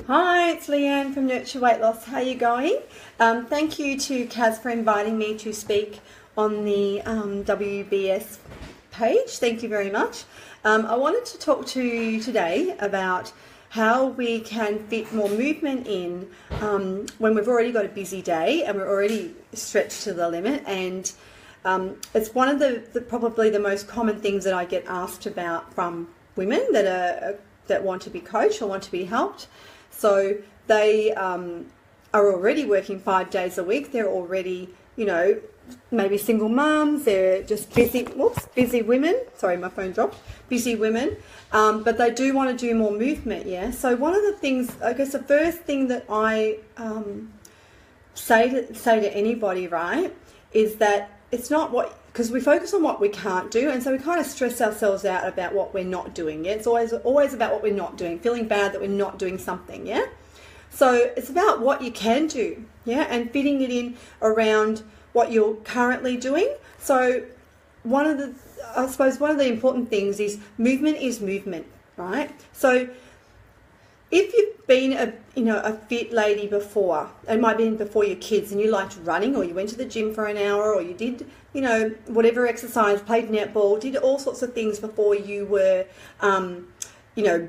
Hi, it's Leanne from Nurture Weightloss. How are you going? Thank you to Kaz for inviting me to speak on the WBS page. Thank you very much. I wanted to talk to you today about how we can fit more movement in when we've already got a busy day and we're already stretched to the limit. And it's one of the probably the most common things that I get asked about from women that want to be coached or want to be helped. So they are already working 5 days a week. They're already, maybe single mums. They're just busy women. Sorry, my phone dropped. Busy women. But they do want to do more movement, yeah? So one of the things, I guess the first thing that I say to anybody, right, is that it's not because we focus on what we can't do, and so we kind of stress ourselves out about what we're not doing. Yeah? It's always about what we're not doing, feeling bad that we're not doing something. Yeah. So it's about what you can do. Yeah, and fitting it in around what you're currently doing. So one of the important things is movement, right? So if you've been a fit lady before, it might have been before your kids, and you liked running, or you went to the gym for an hour, or you did whatever exercise, played netball, did all sorts of things before you were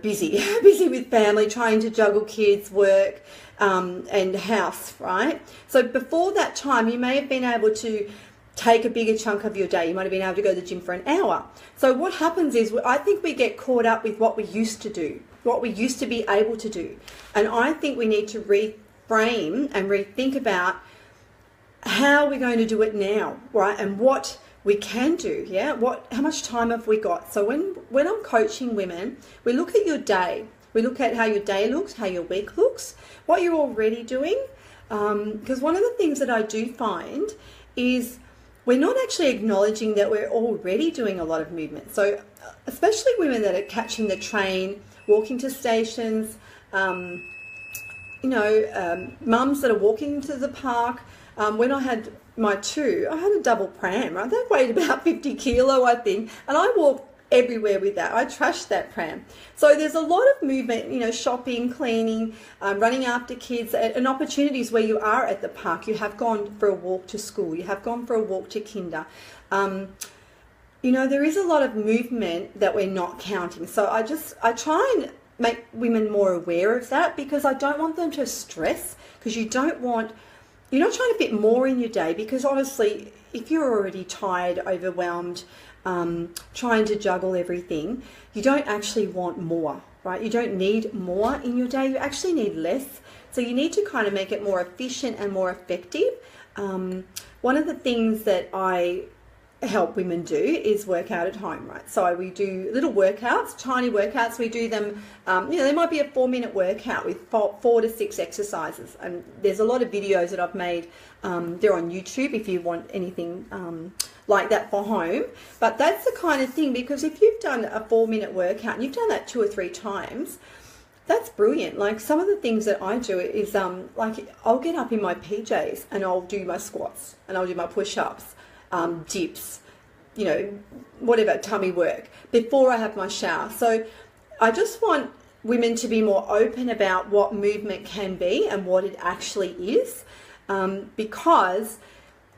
busy with family, trying to juggle kids, work, and house, right? So before that time, you may have been able to take a bigger chunk of your day. You might have been able to go to the gym for an hour. So what happens is, I think we get caught up with what we used to do, what we used to be able to do. And I think we need to reframe and rethink about how we're going to do it now, right? And what we can do, yeah? How much time have we got? So when I'm coaching women, we look at your day. We look at how your day looks, how your week looks, what you're already doing. Because one of the things that I do find is we're not actually acknowledging that we're already doing a lot of movement. So especially women that are catching the train, walking to stations, mums that are walking to the park. When I had my two, I had a double pram, right? That weighed about 50 kilo, I think. And I walked everywhere with that. I trashed that pram. So there's a lot of movement, shopping, cleaning, running after kids, and opportunities where you are at the park. You have gone for a walk to school. You have gone for a walk to kinder. There is a lot of movement that we're not counting. So I try and make women more aware of that, because I don't want them to stress, because you're not trying to fit more in your day, because honestly, if you're already tired, overwhelmed, trying to juggle everything, you don't actually want more, right? You don't need more in your day. You actually need less. So you need to kind of make it more efficient and more effective. One of the things that I help women do is work out at home, right? So we do little workouts, tiny workouts. We do them, there might be a 4-minute workout with 4 to 6 exercises. And there's a lot of videos that I've made. They're on YouTube if you want anything like that for home. But that's the kind of thing, because if you've done a 4-minute workout and you've done that 2 or 3 times, that's brilliant. Like, some of the things that I do is I'll get up in my PJs and I'll do my squats and I'll do my push-ups, dips, whatever, tummy work before I have my shower. So I just want women to be more open about what movement can be and what it actually is, because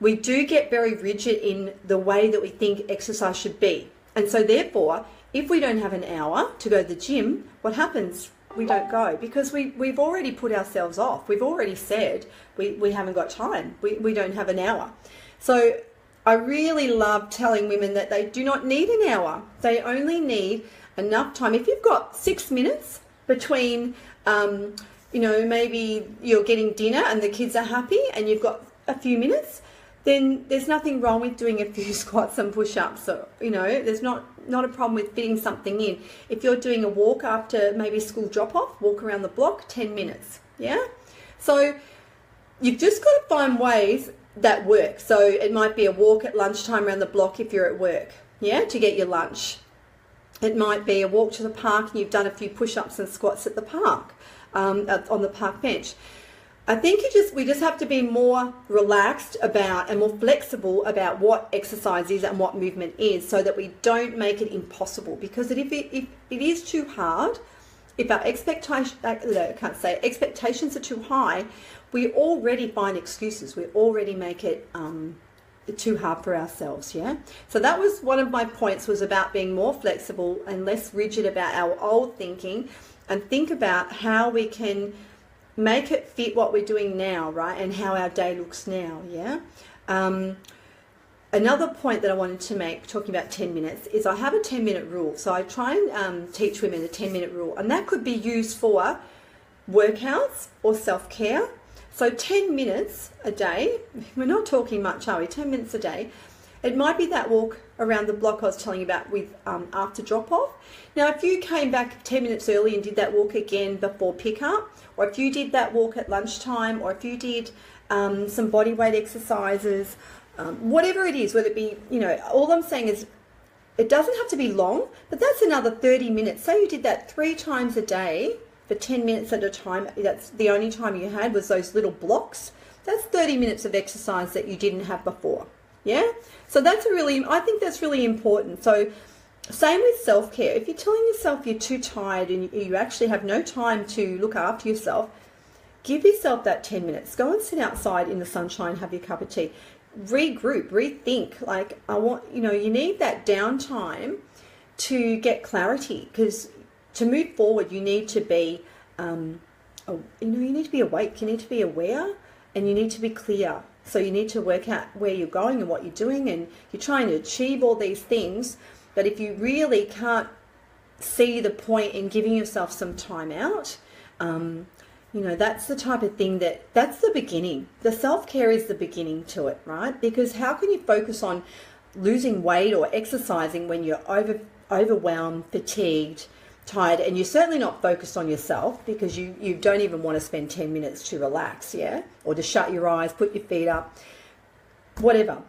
we do get very rigid in the way that we think exercise should be. And so therefore, if we don't have an hour to go to the gym, what happens? We don't go, because we've already put ourselves off. We've already said we haven't got time. We don't have an hour. So I really love telling women that they do not need an hour. They only need enough time. If you've got 6 minutes between, maybe you're getting dinner and the kids are happy and you've got a few minutes, then there's nothing wrong with doing a few squats and push-ups. So, there's not a problem with fitting something in. If you're doing a walk after maybe school drop-off, walk around the block, 10 minutes, yeah? So you've just got to find ways that work. So it might be a walk at lunchtime around the block if you're at work, yeah, to get your lunch. It might be a walk to the park and you've done a few push-ups and squats at the park, on the park bench. I think we just have to be more relaxed about and more flexible about what exercise is and what movement is, so that we don't make it impossible. Because if it is too hard, if our expectations are too high, we already find excuses. We already make it too hard for ourselves, yeah? So that was one of my points, was about being more flexible and less rigid about our old thinking, and think about how we can make it fit what we're doing now, right? And how our day looks now, yeah? Another point that I wanted to make, talking about 10 minutes, is I have a 10-minute rule. So I try and teach women a 10-minute rule, and that could be used for workouts or self-care. So 10 minutes a day, we're not talking much, are we? 10 minutes a day. It might be that walk around the block I was telling you about with after drop-off. Now, if you came back 10 minutes early and did that walk again before pick-up, or if you did that walk at lunchtime, or if you did some body weight exercises, whatever it is, whether it be, all I'm saying is it doesn't have to be long, but that's another 30 minutes. Say you did that 3 times a day for 10 minutes at a time. That's the only time you had was those little blocks. That's 30 minutes of exercise that you didn't have before. Yeah? So I think that's really important. So same with self-care. If you're telling yourself you're too tired and you actually have no time to look after yourself, give yourself that 10 minutes. Go and sit outside in the sunshine, have your cup of tea. Regroup, rethink. Like, you need that downtime to get clarity, because to move forward, you need to be, you need to be awake, you need to be aware, and you need to be clear. So you need to work out where you're going and what you're doing, and you're trying to achieve all these things. But if you really can't see the point in giving yourself some time out, that's the type of thing that's the beginning. The self-care is the beginning to it, right? Because how can you focus on losing weight or exercising when you're overwhelmed, fatigued, tired, and you're certainly not focused on yourself, because you don't even want to spend 10 minutes to relax, yeah? Or to shut your eyes, put your feet up, whatever.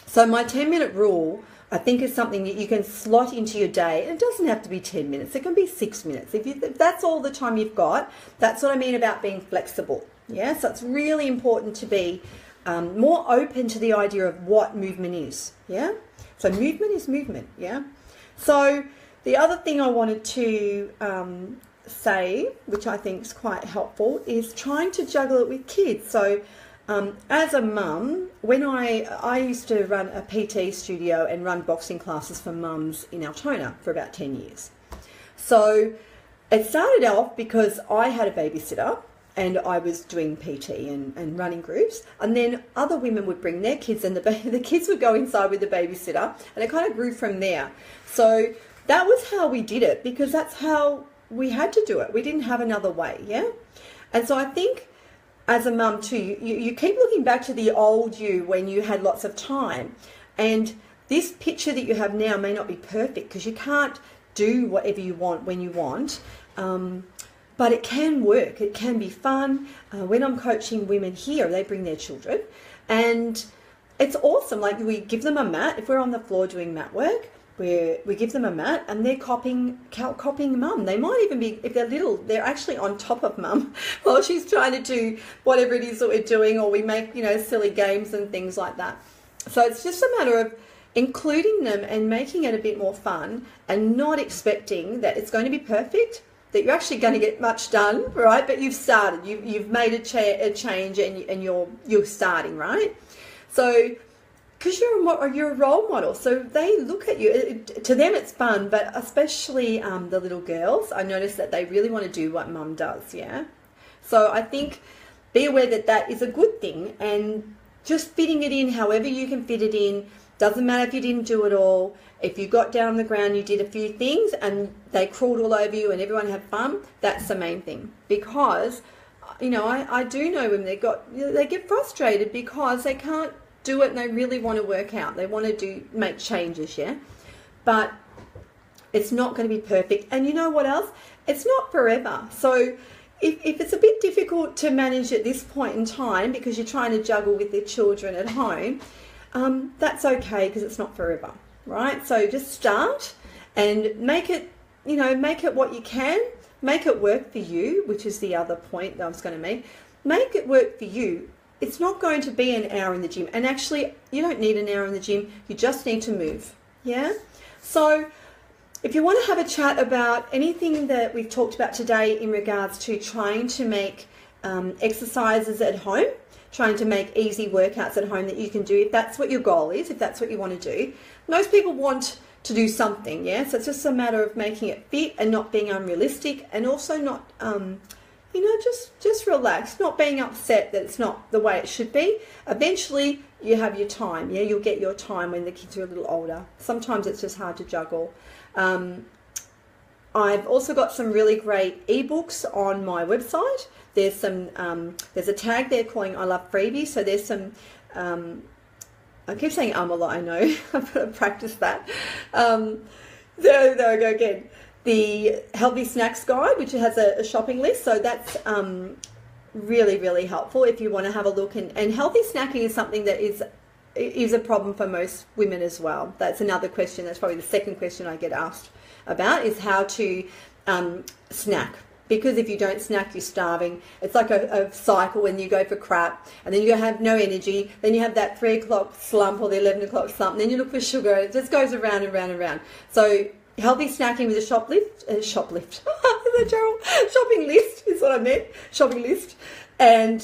So my 10-minute rule, I think, is something that you can slot into your day. It doesn't have to be 10 minutes. It can be 6 minutes. If that's all the time you've got, that's what I mean about being flexible, yeah? So it's really important to be more open to the idea of what movement is, yeah? So movement is movement, yeah? So the other thing I wanted to say, which I think is quite helpful, is trying to juggle it with kids. So as a mum, when I used to run a PT studio and run boxing classes for mums in Altona for about 10 years. So it started off because I had a babysitter and I was doing PT and running groups, and then other women would bring their kids, and the kids would go inside with the babysitter, and it kind of grew from there. So that was how we did it, because that's how we had to do it. We didn't have another way, yeah? And so I think as a mum too, you keep looking back to the old you when you had lots of time. And this picture that you have now may not be perfect, because you can't do whatever you want when you want. But it can work. It can be fun. When I'm coaching women here, they bring their children. And it's awesome. Like, we give them a mat. If we're on the floor doing mat work, we give them a mat, and they're copying mum. They might even be, if they're little, they're actually on top of mum while she's trying to do whatever it is that we're doing, or we make, silly games and things like that. So it's just a matter of including them and making it a bit more fun, and not expecting that it's going to be perfect, that you're actually going to get much done, right? But you've started, you've made a change, and you're starting, right? So, because you're a role model, so they look at you. To them, it's fun, but especially the little girls, I notice that they really want to do what mum does, yeah? So I think be aware that that is a good thing, and just fitting it in however you can fit it in. Doesn't matter if you didn't do it all. If you got down on the ground, you did a few things, and they crawled all over you and everyone had fun, that's the main thing. Because, I do know when they get frustrated because they can't do it, and they really want to work out. They want to make changes, yeah? But it's not going to be perfect. And you know what else? It's not forever. So if it's a bit difficult to manage at this point in time because you're trying to juggle with the children at home, that's okay, because it's not forever, right? So just start and make it what you can. Make it work for you, which is the other point that I was going to make. Make it work for you. It's not going to be an hour in the gym. And actually, you don't need an hour in the gym. You just need to move. Yeah? So if you want to have a chat about anything that we've talked about today in regards to trying to make exercises at home, trying to make easy workouts at home that you can do, if that's what your goal is, if that's what you want to do. Most people want to do something, yeah? So it's just a matter of making it fit and not being unrealistic, and also not, just relax, not being upset that it's not the way it should be. Eventually, you have your time, yeah? You'll get your time when the kids are a little older. Sometimes it's just hard to juggle. I've also got some really great ebooks on my website. There's some, there's a tag there calling I Love Freebies. So there's some, I keep saying a lot, I know. I've got to practice that. There we go again. The Healthy Snacks Guide, which has a shopping list. So that's really, really helpful if you want to have a look. And healthy snacking is something that is a problem for most women as well. That's another question. That's probably the second question I get asked about, is how to snack. Because if you don't snack, you're starving. It's like a cycle when you go for crap, and then you have no energy, then you have that 3 o'clock slump or the 11 o'clock slump, and then you look for sugar, and it just goes around and round and round. So healthy snacking with a shopping list is what I meant, shopping list. And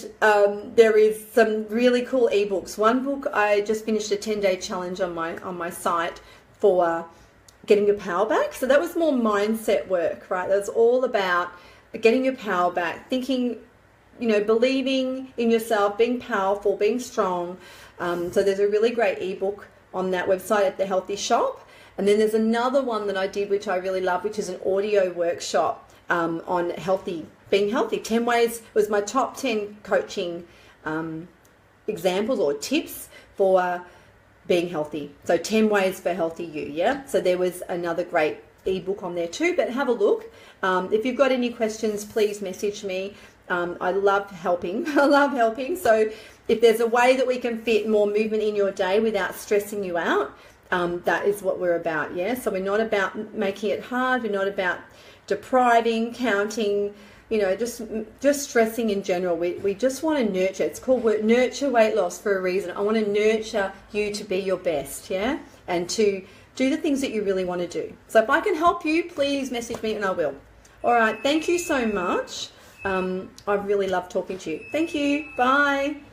there is some really cool ebooks. One book, I just finished a 10-day challenge on my site for getting your power back. So that was more mindset work, right? That was all about getting your power back, thinking, believing in yourself, being powerful, being strong. So there's a really great ebook on that website at the Healthy Shop. And then there's another one that I did, which I really love, which is an audio workshop on being healthy. 10 ways was my top 10 coaching examples or tips for being healthy. So 10 ways for healthy you, yeah? So there was another great ebook on there too, but have a look. If you've got any questions, please message me. I love helping. I love helping. So if there's a way that we can fit more movement in your day without stressing you out, that is what we're about, yeah? So we're not about making it hard. We're not about depriving, counting, just stressing in general. We just want to nurture. It's called Nurture Weight Loss for a reason. I want to nurture you to be your best, yeah? And to do the things that you really want to do. So if I can help you, please message me and I will. All right, thank you so much. I really love talking to you. Thank you. Bye.